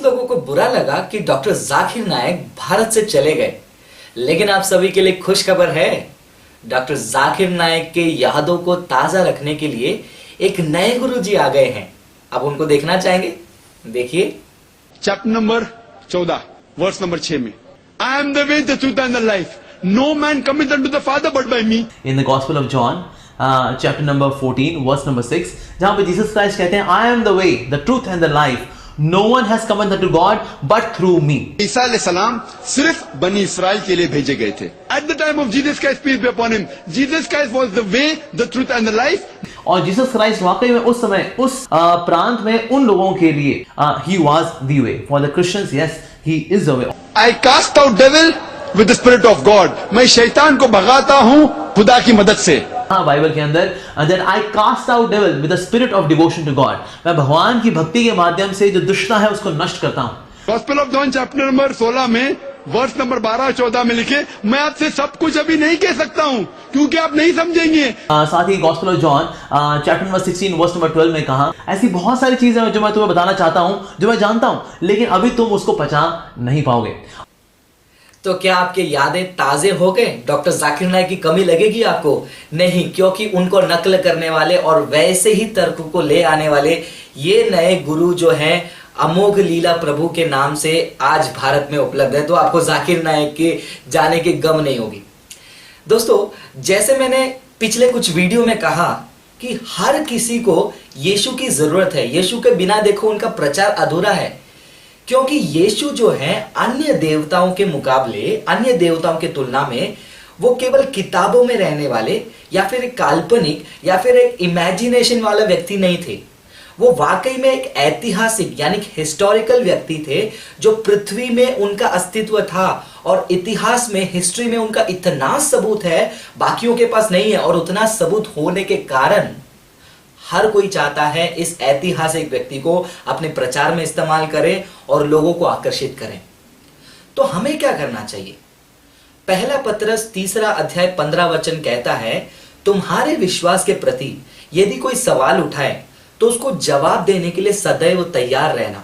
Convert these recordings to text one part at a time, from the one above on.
लोगों को बुरा लगा कि डॉक्टर जाकिर नायक भारत से चले गए, लेकिन आप सभी के लिए खुश खबर है। डॉक्टर जाकिर नायक के यादों को ताजा रखने के लिए एक नए गुरुजी आ गए हैं। अब उनको देखना चाहेंगे? देखिए चैप्टर नंबर 14 वर्स नंबर 6 में, I am the way the truth and the life, no man coming unto the Father but by me. In the gospel of John chapter number 14 verse number 6, जहां पे Jesus Christ कहते हैं I am the way the truth and the life, no one has come unto God but through me. ईसा अलैहिस्सलाम सिर्फ बनी इसराइल के लिए भेजे गए थे। At the time of Jesus Christ peace be upon him, Jesus Christ was the way the truth and the life. और जीसस क्राइस्ट वाकई में उस समय उस प्रांत में उन लोगों के लिए he was the way for the Christians. Yes, he is the way. I cast out devil with the spirit of God, मैं शैतान को भगाता हूं खुदा की मदद से। हाँ, बाइबल के अंदर that I cast out devil with the spirit of devotion to God, मैं भगवान की भक्ति के माध्यम से जो दुष्टता है उसको नष्ट करता हूँ। Gospel of John chapter number 16 में वर्स नंबर 12-14 में लिखे, मैं आपसे सब कुछ अभी नहीं कह सकता हूँ क्योंकि आप नहीं समझेंगे। साथ ही gospel of John chapter number 16 verse number 12 में कहा, ऐसी बहुत सारी चीजें हैं जो मैं तुम्हें बताना चाहता हूँ, जो मैं जानता हूँ, लेकिन अभी तुम उसको पहचान नहीं पाओगे। तो क्या आपके यादें ताजे हो गए? डॉक्टर जाकिर नायक की कमी लगेगी आपको? नहीं, क्योंकि उनको नकल करने वाले और वैसे ही तर्क को ले आने वाले ये नए गुरु जो हैं अमोघ लीला प्रभु के नाम से आज भारत में उपलब्ध है। तो आपको जाकिर नायक के जाने की गम नहीं होगी। दोस्तों, जैसे मैंने पिछले कुछ वीडियो में कहा कि हर किसी को यीशु की जरूरत है। यीशु के बिना देखो उनका प्रचार अधूरा है, क्योंकि यीशु जो है अन्य देवताओं के मुकाबले, अन्य देवताओं की तुलना में वो केवल किताबों में रहने वाले या फिर एक काल्पनिक या फिर एक इमेजिनेशन वाला व्यक्ति नहीं थे। वो वाकई में एक ऐतिहासिक यानी हिस्टोरिकल व्यक्ति थे, जो पृथ्वी में उनका अस्तित्व था और इतिहास में, हिस्ट्री में उनका इतना सबूत है, बाकियों के पास नहीं है। और उतना सबूत होने के कारण हर कोई चाहता है इस ऐतिहासिक व्यक्ति को अपने प्रचार में इस्तेमाल करें और लोगों को आकर्षित करें। तो हमें क्या करना चाहिए? पहला पतरस 3 अध्याय 15 वचन कहता है, तुम्हारे विश्वास के प्रति यदि कोई सवाल उठाए तो उसको जवाब देने के लिए सदैव तैयार रहना।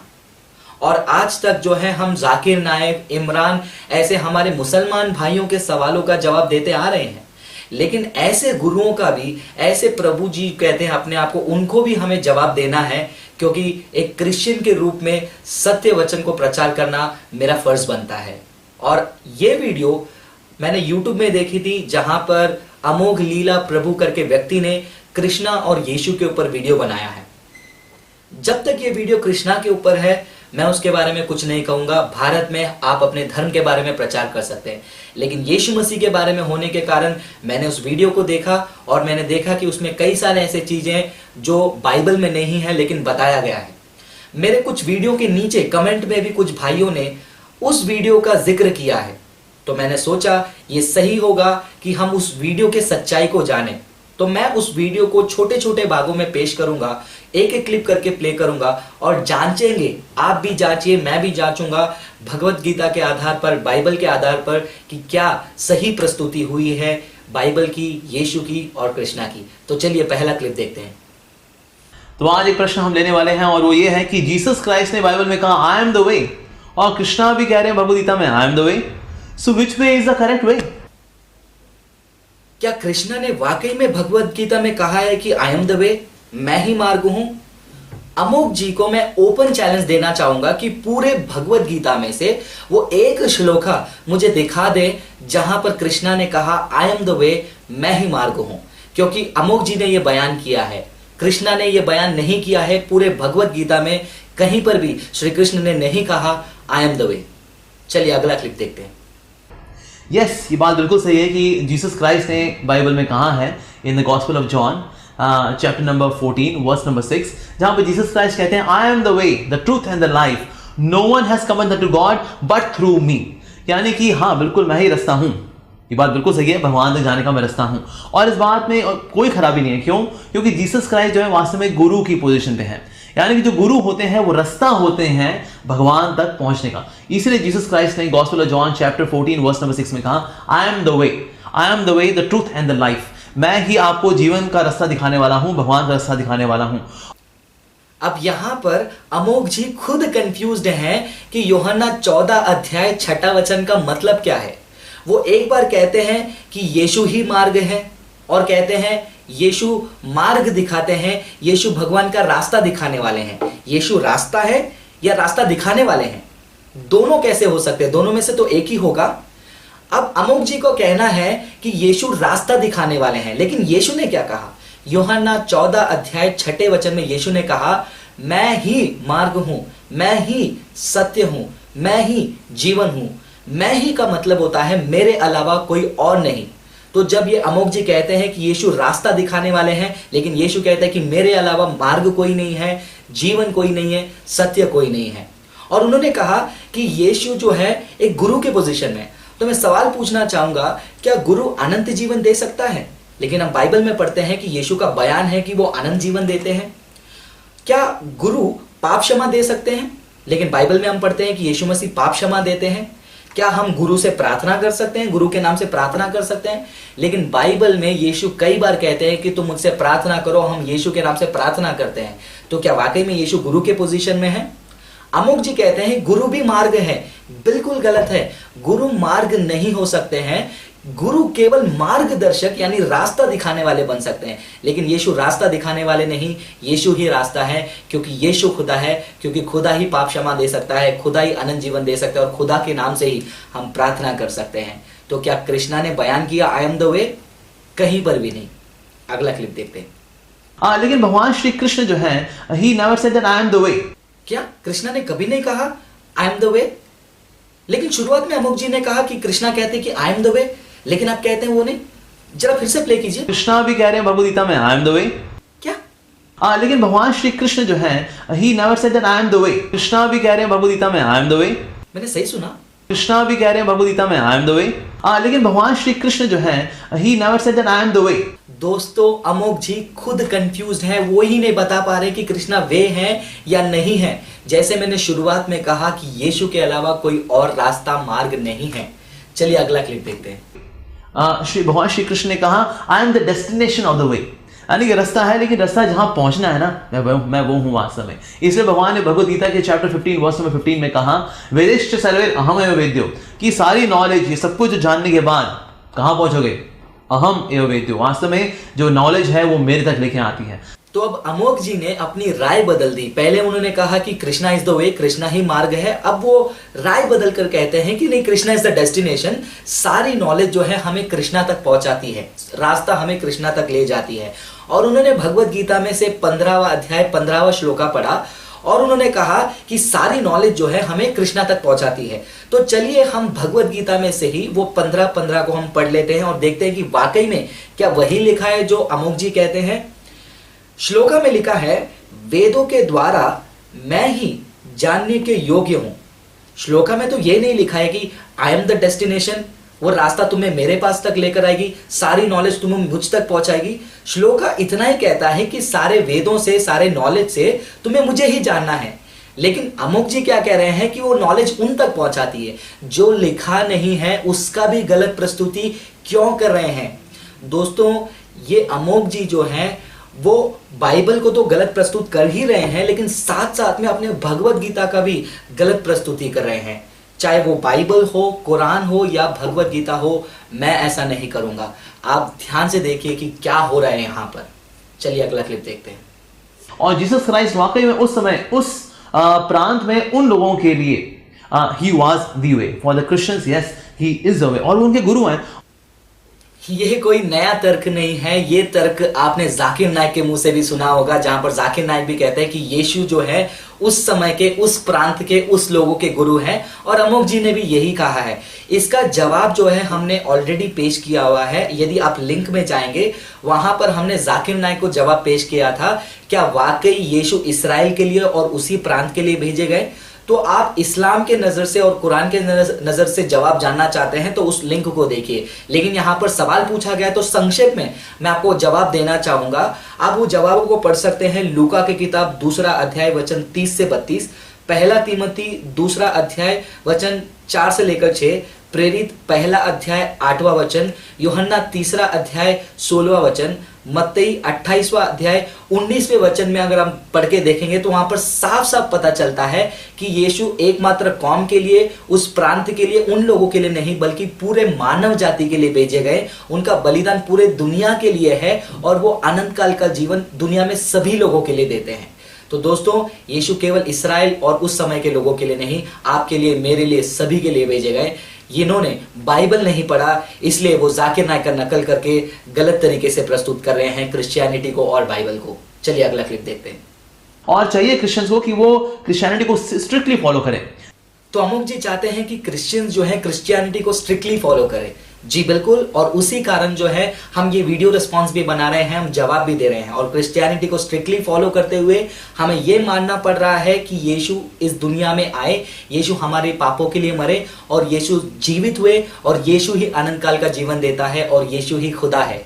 और आज तक जो है हम जाकिर नायक, इमरान, ऐसे हमारे मुसलमान भाइयों के सवालों का जवाब देते आ रहे हैं, लेकिन ऐसे गुरुओं का भी, ऐसे प्रभु जी कहते हैं अपने आप को, उनको भी हमें जवाब देना है, क्योंकि एक क्रिश्चियन के रूप में सत्य वचन को प्रचार करना मेरा फर्ज बनता है। और ये वीडियो मैंने YouTube में देखी थी, जहां पर अमोघ लीला प्रभु करके व्यक्ति ने कृष्णा और यीशु के ऊपर वीडियो बनाया है। जब तक ये वीडियो कृष्णा के ऊपर है, मैं उसके बारे में कुछ नहीं कहूंगा। भारत में आप अपने धर्म के बारे में प्रचार कर सकते हैं, लेकिन यीशु मसीह के बारे में होने के कारण मैंने उस वीडियो को देखा और मैंने देखा कि उसमें कई सारे ऐसे चीजें जो बाइबल में नहीं है लेकिन बताया गया है। मेरे कुछ वीडियो के नीचे कमेंट में भी कुछ भाइयों ने उस वीडियो का जिक्र किया है, तो मैंने सोचा ये सही होगा कि हम उस वीडियो के सच्चाई को जानें। तो मैं उस वीडियो को छोटे छोटे भागों में पेश करूंगा, एक एक क्लिप करके प्ले करूंगा और जांचेंगे। आप भी जांचिए, मैं भी जांचूंगा भगवत गीता के आधार पर, बाइबल के आधार पर, कि क्या सही प्रस्तुति हुई है बाइबल की, यीशु की और कृष्णा की। तो चलिए पहला क्लिप देखते हैं। तो आज एक प्रश्न हम लेने वाले हैं और वो ये है कि जीसस क्राइस्ट ने बाइबल में कहा आई एम द वे, और कृष्णा भी कह रहे हैं भगवत गीता में I am the way. So which way is the correct way? क्या कृष्णा ने वाकई में भगवत गीता में कहा है कि आई एम द वे, मैं ही मार्ग हूं? अमोघ जी को मैं ओपन चैलेंज देना चाहूंगा कि पूरे भगवत गीता में से वो एक श्लोका मुझे दिखा दे जहां पर कृष्णा ने कहा आई एम द वे, मैं ही मार्ग हूं। क्योंकि अमोघ जी ने यह बयान किया है, कृष्णा ने यह बयान नहीं किया है। पूरे भगवत गीता में कहीं पर भी श्री कृष्ण ने नहीं कहा आई एम द वे। चलिए अगला क्लिप देखते हैं। यस, ये बात बिल्कुल सही है कि जीसस क्राइस्ट ने बाइबल में कहा है in the gospel of John chapter number 14 verse number 6, जहां पे जीसस क्राइस्ट कहते हैं I am the way the truth and the life, no one has come unto God but through me. यानी कि हाँ, बिल्कुल मैं ही रास्ता हूं। ये बात बिल्कुल सही है, भगवान तक जाने का मैं रास्ता हूं। और इस बात में कोई खराबी नहीं है। क्यों? क्योंकि जीसस क्राइस्ट जो है वास्तव में गुरु की पोजीशन पे है। यानी कि जो गुरु होते हैं वो रास्ता होते हैं भगवान तक पहुंचने का। इसलिए जीसस क्राइस्ट ने gospel of John chapter 14 verse number 6 में कहा I am the way, I am the way the truth and the life. मैं ही आपको जीवन का रास्ता दिखाने वाला हूं, भगवान का रास्ता दिखाने वाला हूं। अब यहां पर अमोघ जी खुद कंफ्यूज्ड हैं कि यूहन्ना 14 अध्याय 6 वचन का मतलब क्या है। वो एक बार कहते हैं कि यीशु ही मार्ग है और कहते हैं यीशु मार्ग दिखाते हैं, यीशु भगवान का रास्ता दिखाने वाले हैं। यीशु रास्ता है या रास्ता दिखाने वाले हैं, दोनों कैसे हो सकते हैं? दोनों में से तो एक ही होगा। अब अमोघ जी को कहना है कि यीशु रास्ता दिखाने वाले हैं, लेकिन यीशु ने क्या कहा? यूहन्ना 14 अध्याय 6 वचन में यीशु ने कहा, मैं ही मार्ग हूं, मैं ही सत्य हूं, मैं ही जीवन हूं। मैं ही का मतलब होता है मेरे अलावा कोई और नहीं। तो जब ये अमोघ जी कहते हैं कि यीशु रास्ता दिखाने वाले हैं, लेकिन यीशु कहते हैं कि मेरे अलावा मार्ग कोई नहीं है, जीवन कोई नहीं है, सत्य कोई नहीं है। और उन्होंने कहा कि यीशु जो है एक गुरु के पोजीशन में। तो मैं सवाल पूछना चाहूंगा, क्या गुरु अनंत जीवन दे सकता है? लेकिन हम बाइबल में पढ़ते हैं कि यीशु का बयान है कि वो अनंत जीवन देते हैं। क्या गुरु पाप क्षमा दे सकते हैं? लेकिन बाइबल में हम पढ़ते हैं कि यीशु मसीह पाप क्षमा देते हैं। क्या हम गुरु से प्रार्थना कर सकते हैं? गुरु के नाम से प्रार्थना कर सकते हैं। लेकिन बाइबल में यीशु कई बार कहते हैं कि तुम मुझसे प्रार्थना करो, हम यीशु के नाम से प्रार्थना करते हैं। तो क्या वाकई में यीशु गुरु के पोजीशन में है? अमोघ जी कहते हैं गुरु भी मार्ग है। बिल्कुल गलत है। गुरु मार्ग नहीं हो सकते हैं। गुरु केवल मार्गदर्शक यानी रास्ता दिखाने वाले बन सकते हैं, लेकिन यीशु रास्ता दिखाने वाले नहीं। यीशु ही रास्ता है, क्योंकि यीशु खुदा है, क्योंकि खुदा ही पाप क्षमा दे सकता है, खुदा ही अनंत जीवन दे सकता है, और खुदा के नाम से ही हम प्रार्थना कर सकते हैं। तो क्या कृष्णा ने बयान किया आई एम द वे? कहीं पर भी नहीं। अगला क्लिप देखते हैं। लेकिन भगवान श्री कृष्ण जो है, he never said that I am the वे। क्या कृष्णा ने कभी नहीं कहा आई एम द वे? लेकिन शुरुआत में अमोघ जी ने कहा कि कृष्णा कहते कि आई एम द वे, लेकिन आप कहते हैं वो नहीं। जरा फिर से प्ले कीजिए। कृष्णा भी कह रहे हैं भगवद गीता में आई एम द वे। क्या? लेकिन भगवान श्री कृष्ण जो है, he never said that I am the way. Krishna भी कह रहे हैं भगवद गीता में आई एम द वे। मैंने सही सुना? कृष्णा भी कह रहे हैं भगवद गीता में आई एम द वे। लेकिन भगवान श्री कृष्ण जो है, he never said that I am the वे। दोस्तों, अमोघ जी खुद कंफ्यूज्ड है। वो ही नहीं बता पा रहे कि कृष्णा वे है या नहीं है। जैसे मैंने शुरुआत में कहा कि यीशु के अलावा कोई और रास्ता मार्ग नहीं है। चलिए अगला क्लिप देखते हैं। भगवान श्री कृष्ण ने कहा I am the destination of the way, यानी कि रास्ता है, लेकिन रास्ता जहां पहुंचना है ना, मैं वो हूं वास्तव में। इसलिए भगवान ने भगवद गीता के चैप्टर 15 वर्स नंबर 15 में कहा, वेदेश्च सर्वैर अहम एव वेद्यो, कि सारी नॉलेज, ये सब कुछ जानने के बाद कहां पहुंचोगे? अहम एव वेद्यो। वास्तव में जो नॉलेज है वो मेरे तक लेके आती है। तो अब अमोघ जी ने अपनी राय बदल दी। पहले उन्होंने कहा कि Krishna is the way, Krishna ही मार्ग है। अब वो राय बदल कर कहते हैं कि नहीं, कृष्णा इज द डेस्टिनेशन। सारी नॉलेज जो है हमें कृष्णा तक पहुंचाती है, रास्ता हमें कृष्णा तक ले जाती है। और उन्होंने भगवद गीता में से 15वां अध्याय 15वां श्लोका पढ़ा और उन्होंने कहा कि सारी नॉलेज जो है हमें कृष्णा तक पहुंचाती है। तो चलिए हम भगवद गीता में से ही वो 15 को हम पढ़ लेते हैं और देखते हैं कि वाकई में क्या वही लिखा है जो अमोघ जी कहते हैं। श्लोका में लिखा है, वेदों के द्वारा मैं ही जानने के योग्य हूं। श्लोका में तो ये नहीं लिखा है कि आई एम द डेस्टिनेशन, वो रास्ता तुम्हें मेरे पास तक लेकर आएगी, सारी नॉलेज तुम्हें मुझ तक पहुंचाएगी। श्लोका इतना ही कहता है कि सारे वेदों से, सारे नॉलेज से तुम्हें मुझे ही जानना है। लेकिन अमोघ जी क्या कह रहे हैं कि वो नॉलेज उन तक पहुंचाती है। जो लिखा नहीं है उसका भी गलत प्रस्तुति क्यों कर रहे हैं? दोस्तों, ये अमोघ जी जो हैं वो बाइबल को तो गलत प्रस्तुत कर ही रहे हैं, लेकिन साथ साथ में अपने भगवद गीता का भी गलत प्रस्तुति कर रहे हैं। चाहे वो बाइबल हो, कुरान हो या भगवद गीता हो, मैं ऐसा नहीं करूंगा। आप ध्यान से देखिए कि क्या हो रहा है यहां पर। चलिए अगला क्लिप देखते हैं। और जीसस क्राइस्ट वाकई में उस समय उस प्रांत में उन लोगों के लिए he was the way for the Christians. Yes, he is the वे, और वो उनके गुरु हैं। ये कोई नया तर्क नहीं है। ये तर्क आपने जाकिर नाइक के मुंह से भी सुना होगा, जहां पर जाकिर नाइक भी कहते हैं कि यीशु जो है उस समय के, उस प्रांत के, उस लोगों के गुरु हैं। और अमोघ जी ने भी यही कहा है। इसका जवाब जो है हमने ऑलरेडी पेश किया हुआ है। यदि आप लिंक में जाएंगे, वहां पर हमने जाकिर नाइक को जवाब पेश किया था, क्या वाकई यीशु इस्राएल के लिए और उसी प्रांत के लिए भेजे गए? तो आप इस्लाम के नजर से और कुरान के नजर से जवाब जानना चाहते हैं तो उस लिंक को देखिए। लेकिन यहां पर सवाल पूछा गया तो संक्षेप में मैं आपको जवाब देना चाहूंगा। आप वो जवाबों को पढ़ सकते हैं लूका की किताब 2 अध्याय वचन 30 से 32, 1 तीमोथी 2 अध्याय वचन 4 से लेकर 6, प्रेरित 1 अध्याय 8वां वचन, यूहन्ना 3 अध्याय 16वां वचन, मत्ती 28वां अध्याय 19वें वचन में अगर हम पढ़ के देखेंगे तो वहां पर साफ साफ पता चलता है कि यीशु एकमात्र कौम के लिए, उस प्रांत के लिए, उन लोगों के लिए नहीं बल्कि पूरे मानव जाति के लिए भेजे गए। उनका बलिदान पूरे दुनिया के लिए है और वो अनंत काल का जीवन दुनिया में सभी लोगों के लिए देते हैं। तो दोस्तों, यीशु केवल इस्राएल और उस समय के लोगों के लिए नहीं, आपके लिए, मेरे लिए, सभी के लिए भेजे गए। इन्होंने बाइबल नहीं पढ़ा, इसलिए वो जाकिर नायक का नकल करके गलत तरीके से प्रस्तुत कर रहे हैं क्रिश्चियनिटी को और बाइबल को। चलिए अगला क्लिप देखते हैं। और चाहिए क्रिश्चियंस को कि वो क्रिश्चियनिटी को स्ट्रिक्टली फॉलो करें। तो अमुक जी चाहते हैं कि क्रिश्चियंस जो है क्रिश्चियनिटी को स्ट्रिक्टली फॉलो करें। जी बिल्कुल, और उसी कारण जो है हम ये वीडियो रिस्पॉन्स भी बना रहे हैं, हम जवाब भी दे रहे हैं। और क्रिश्चियनिटी को स्ट्रिक्टली फॉलो करते हुए हमें ये मानना पड़ रहा है कि यीशु इस दुनिया में आए, यीशु हमारे पापों के लिए मरे और यीशु जीवित हुए और यीशु ही अनंत काल का जीवन देता है और यीशु ही खुदा है।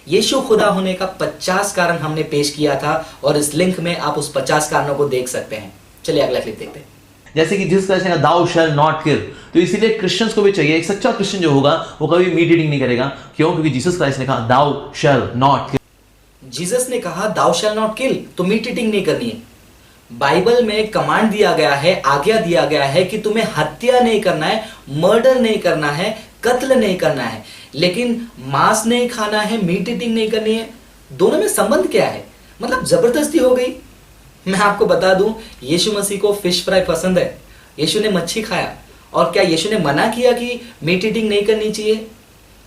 यीशु खुदा होने का 50 कारण हमने पेश किया था और इस लिंक में आप उस 50 कारणों को देख सकते हैं। चलिए अगला क्लिप देखते हैं। जैसे कि जिस तरह से दाउ शैल नॉट किल, तो इसीलिए क्रिश्चियंस को भी चाहिए, एक सच्चा क्रिश्चियन जो होगा वो कभी मीट ईटिंग नहीं करेगा। क्यों? क्योंकि जीसस क्राइस्ट ने कहा दाउ शैल नॉट किल। जीसस ने कहा दाउ शैल नॉट किल, तो मीट ईटिंग नहीं करनी है। बाइबल में कमांड दिया गया है, आज्ञा दिया गया है कि तुम्हें हत्या नहीं करना है, मर्डर नहीं करना है, कत्ल नहीं करना है, लेकिन मांस नहीं खाना है, मीट ईटिंग नहीं करनी है। दोनों में संबंध क्या है? मतलब जबरदस्ती हो गई। मैं आपको बता दूं, यीशु मसीह को फिश फ्राई पसंद है, यीशु ने मच्छी खाया। और क्या यीशु ने मना किया कि मीट ईटिंग नहीं करनी चाहिए?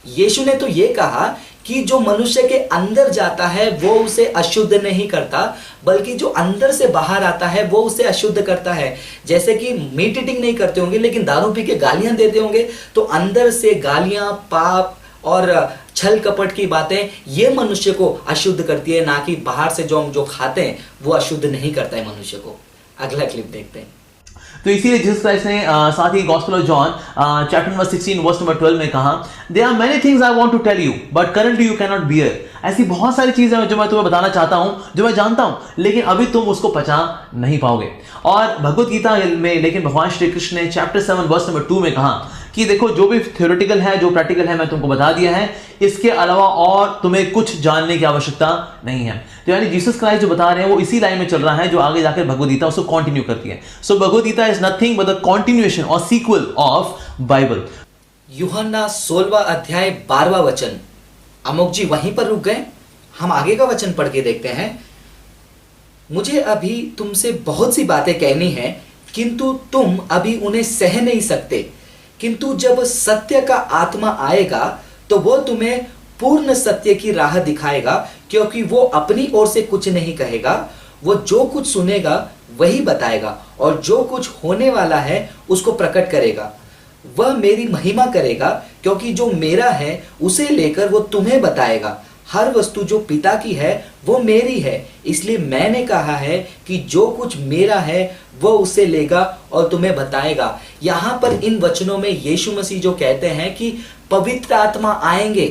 यीशु ने तो ये कहा कि जो मनुष्य के अंदर जाता है वो उसे अशुद्ध नहीं करता, बल्कि जो अंदर से बाहर आता है वो उसे अशुद्ध करता है। जैसे कि मीट ईटिंग नहीं करते होंगे लेकिन दारू पी के गालियां देते होंगे, तो अंदर से गालियां, पाप और छल कपट की बातें ये मनुष्य को अशुद्ध करती है, ना कि बाहर से जो हम जो खाते हैं वो अशुद्ध नहीं करता है मनुष्य को। अगला क्लिप देखते हैं। तो इसीलिए जीसस क्राइस्ट ने साथ ही gospel of John chapter number 16 verse number 12 में कहा, there are many things I want to tell you but currently you can not bear. ऐसी बहुत सारी चीजें हैं जो मैं तुम्हें बताना चाहता हूं, जो मैं जानता हूं, लेकिन अभी तुम उसको पचा नहीं पाओगे। और भगवत गीता में लेकिन भगवान श्री कृष्ण ने चैप्टर 7 वर्स नंबर 2 में कहा कि देखो जो भी थ्योरेटिकल है, जो प्रैक्टिकल है, मैं तुमको बता दिया है, इसके अलावा और तुम्हें कुछ जानने की आवश्यकता नहीं है। तो यानी जीसस क्राइस्ट जो बता रहे हैं वो इसी लाइन में चल रहा है जो आगे जाकर भगवत गीता उसको कंटिन्यू करती है। So Bhagavad Gita is nothing but the continuation और सीक्वल ऑफ बाइबल। यूहन्ना 16वां अध्याय 12वां वचन। अमुक जी वहीं पर रुक गए, हम आगे का वचन पढ़ के देखते हैं। मुझे अभी तुमसे बहुत सी बातें कहनी है, किंतु तुम अभी उन्हें सह नहीं सकते। किंतु जब सत्य का आत्मा आएगा तो वो तुम्हें पूर्ण सत्य की राह दिखाएगा, क्योंकि वो अपनी ओर से कुछ नहीं कहेगा, वो जो कुछ सुनेगा वही बताएगा और जो कुछ होने वाला है उसको प्रकट करेगा। वह मेरी महिमा करेगा, क्योंकि जो मेरा है उसे लेकर वो तुम्हें बताएगा। हर वस्तु जो पिता की है वो मेरी है, इसलिए मैंने कहा है कि जो कुछ मेरा है वो उसे लेगा और तुम्हें बताएगा। यहां पर इन वचनों में यीशु मसीह जो कहते हैं कि पवित्र आत्मा आएंगे,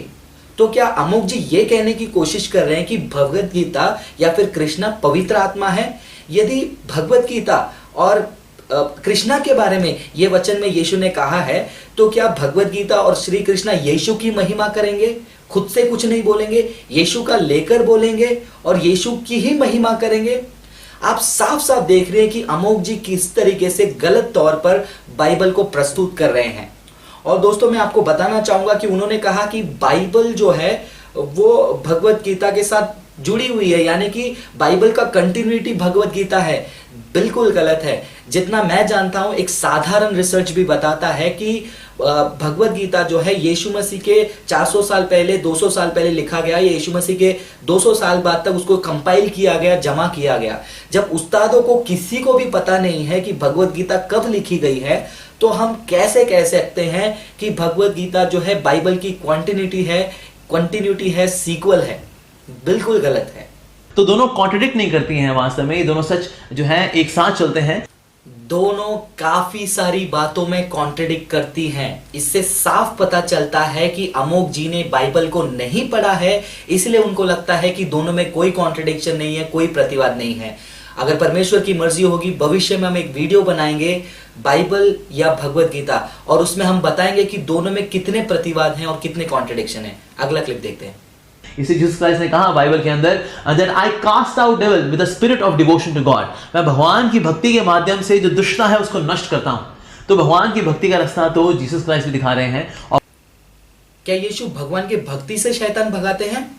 तो क्या अमुक जी ये कहने की कोशिश कर रहे हैं कि भगवत गीता या फिर कृष्णा पवित्र आत्मा है? यदि भगवत गीता और कृष्णा के बारे में ये वचन में यीशु ने कहा है, तो क्या भगवत गीता और श्री कृष्णा यीशु की महिमा करेंगे? खुद से कुछ नहीं बोलेंगे, यीशु का लेकर बोलेंगे और यीशु की ही महिमा करेंगे। आप साफ साफ देख रहे हैं कि अमोक जी किस तरीके से गलत तौर पर बाइबल को प्रस्तुत कर रहे हैं। और दोस्तों मैं आपको बताना चाहूंगा कि उन्होंने कहा कि बाइबल जो है वो भगवत गीता के साथ जुड़ी हुई है, यानी कि बाइबल का कंटिन्यूटी भगवत गीता है। बिल्कुल गलत है। जितना मैं जानता हूं, एक साधारण रिसर्च भी बताता है कि भगवत गीता जो है यीशु मसीह के 400 साल पहले, 200 साल पहले लिखा गया। यीशु मसीह के 200 साल बाद तक उसको कंपाइल किया गया, जमा किया गया। जब उस्तादों को किसी को भी पता नहीं है कि भगवत गीता कब लिखी गई है, तो हम कैसे कह सकते हैं कि भगवत गीता जो है बाइबल की कंटिन्यूटी है, सीक्वल है? बिल्कुल गलत है। तो दोनों कॉन्ट्रडिक्ट नहीं करती हैं वास्तव में, ये दोनों सच जो है एक साथ चलते हैं। दोनों काफी सारी बातों में कॉन्ट्रडिक्ट करती हैं। इससे साफ पता चलता है कि अमोक जी ने बाइबल को नहीं पढ़ा है, इसलिए उनको लगता है कि दोनों में कोई कॉन्ट्रडिक्शन नहीं है, कोई प्रतिवाद नहीं है। अगर परमेश्वर की मर्जी होगी, भविष्य में हम एक वीडियो बनाएंगे बाइबल या भगवत गीता, और उसमें हम बताएंगे कि दोनों में कितने प्रतिवाद हैं और कितने कॉन्ट्रडिक्शन हैं। अगला क्लिप देखते हैं। इसे जीसस क्राइस्ट ने कहा बाइबल के अंदर that I cast out devil with the spirit of devotion to God, मैं भगवान की भक्ति के माध्यम से जो दुष्टता है उसको नष्ट करता हूं। तो भगवान की भक्ति का रास्ता तो जीसस क्राइस्ट भी दिखा रहे हैं। और क्या यीशु भगवान की भक्ति से शैतान भगाते हैं?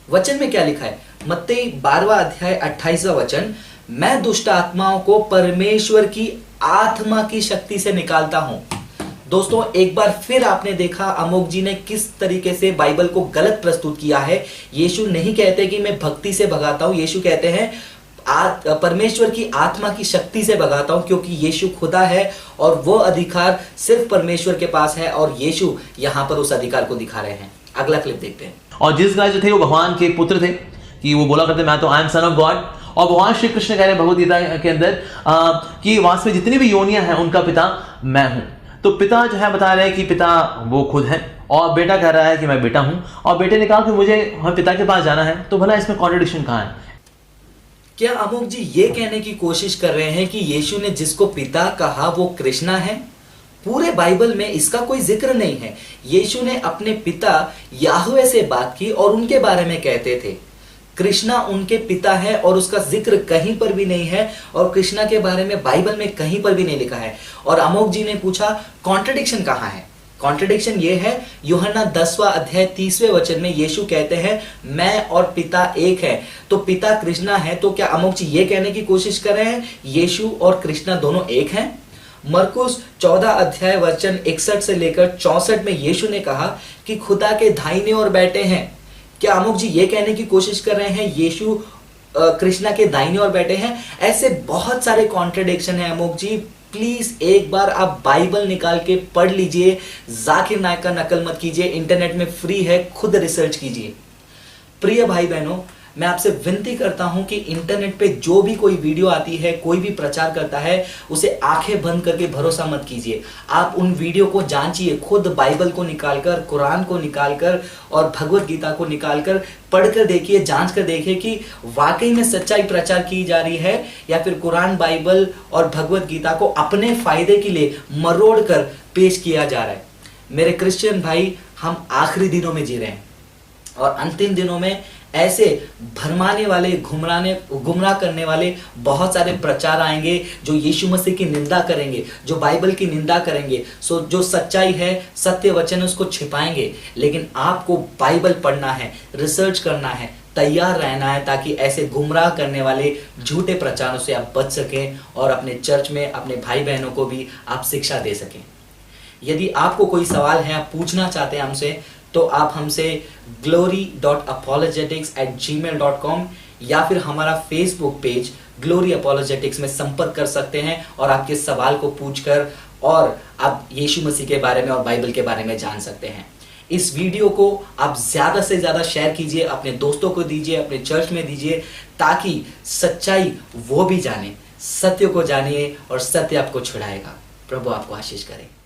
वचन में क्या लिखा है? मत्ती 12वां अध्याय 28वां वचन, मैं दुष्ट आत्माओं को परमेश्वर की आत्मा की शक्ति से निकालता हूं। दोस्तों, एक बार फिर आपने देखा अमोक जी ने किस तरीके से बाइबल को गलत प्रस्तुत किया है। यीशु नहीं कहते कि मैं भक्ति से भगाता हूं, यीशु कहते हैं परमेश्वर की आत्मा की शक्ति से भगाता हूं, क्योंकि यीशु खुदा है और वो अधिकार सिर्फ परमेश्वर के पास है और यीशु यहां पर उस अधिकार को दिखा रहे हैं। अगला क्लिप देखते हैं। और जीसस क्राइस्ट जो थे वो भगवान के पुत्र थे, कि वो बोला करते मैं तो I am son of God. और भगवान श्री कृष्ण कह रहे हैं भगवद गीता के अंदर कि वास्तव में जितनी भी योनियां हैं उनका पिता मैं हूं। तो पिता जो है बता रहे हैं कि पिता वो खुद है, और बेटा कह रहा है कि मैं बेटा हूं, और बेटे ने कहा कि मुझे पिता के पास जाना है। तो भला इसमें कॉन्ट्रडिक्शन कहां है? क्या अमोक जी ये कहने की कोशिश कर रहे हैं कि यीशु ने जिसको पिता कहा वो कृष्णा है? पूरे बाइबल में इसका कोई जिक्र नहीं है। यीशु ने अपने पिता याहवे से बात की और उनके बारे में कहते थे। कृष्णा उनके पिता है और उसका जिक्र कहीं पर भी नहीं है, और कृष्णा के बारे में बाइबल में कहीं पर भी नहीं लिखा है। और अमोक जी ने पूछा कॉन्ट्रडिक्शन कहां है? कॉन्ट्रडिक्शन ये है, यूहन्ना 10वां अध्याय 30वें वचन में यीशु कहते हैं मैं और पिता एक है। तो पिता कृष्णा है, तो क्या अमोक जी ये कहने की कोशिश कर रहे हैं यीशु और कृष्णा दोनों एक हैं? मरकुस 14 अध्याय वचन 61 से लेकर 64 में यीशु ने कहा कि खुदा के दाहिने ओर बैठे हैं। क्या अमोक जी ये कहने की कोशिश कर रहे हैं यीशु कृष्णा के दाहिने ओर बैठे हैं? ऐसे बहुत सारे कॉन्ट्रडिक्शन है अमोक जी। प्लीज एक बार आप बाइबल निकाल के पढ़ लीजिए, जाकिर नायक का नकल मत कीजिए, इंटरनेट में फ्री है, खुद रिसर्च कीजिए। प्रिय भाई बहनों, मैं आपसे विनती करता हूं कि इंटरनेट पे जो भी कोई वीडियो आती है, कोई भी प्रचार करता है, उसे आंखें बंद करके भरोसा मत कीजिए। आप उन वीडियो को जांचिए, खुद बाइबल को निकालकर, कुरान को निकालकर और भगवत गीता को निकालकर पढ़कर देखिए, जांच कर देखिए कि वाकई में सच्चाई प्रचार की जा रही है या फिर कुरान, बाइबल और भगवत गीता को अपने फायदे के लिए मरोड़ कर पेश किया जा रहा है। मेरे क्रिश्चियन भाई, हम आखिरी दिनों में जी रहे हैं और अंतिम दिनों में ऐसे भरमाने वाले, गुमराह करने वाले बहुत सारे प्रचार आएंगे जो यीशु मसीह की निंदा करेंगे, जो बाइबल की निंदा करेंगे। सो जो सच्चाई है, सत्य वचन, उसको छिपाएंगे। लेकिन आपको बाइबल पढ़ना है, रिसर्च करना है, तैयार रहना है, ताकि ऐसे गुमराह करने वाले झूठे प्रचारों से आप बच सकें और अपने चर्च में अपने भाई बहनों को भी आप शिक्षा दे सकें। यदि आपको कोई सवाल है, आप पूछना चाहते हैं हमसे, तो आप हमसे glory.apologetics@gmail.com या फिर हमारा फेसबुक पेज ग्लोरी अपोलोजेटिक्स में संपर्क कर सकते हैं और आपके सवाल को पूछकर और आप यीशु मसीह के बारे में और बाइबल के बारे में जान सकते हैं। इस वीडियो को आप ज्यादा से ज्यादा शेयर कीजिए, अपने दोस्तों को दीजिए, अपने चर्च में दीजिए, ताकि सच्चाई वो भी जाने, सत्य को जानिए और सत्य आपको छुड़ाएगा। प्रभु आपको आशीष करे।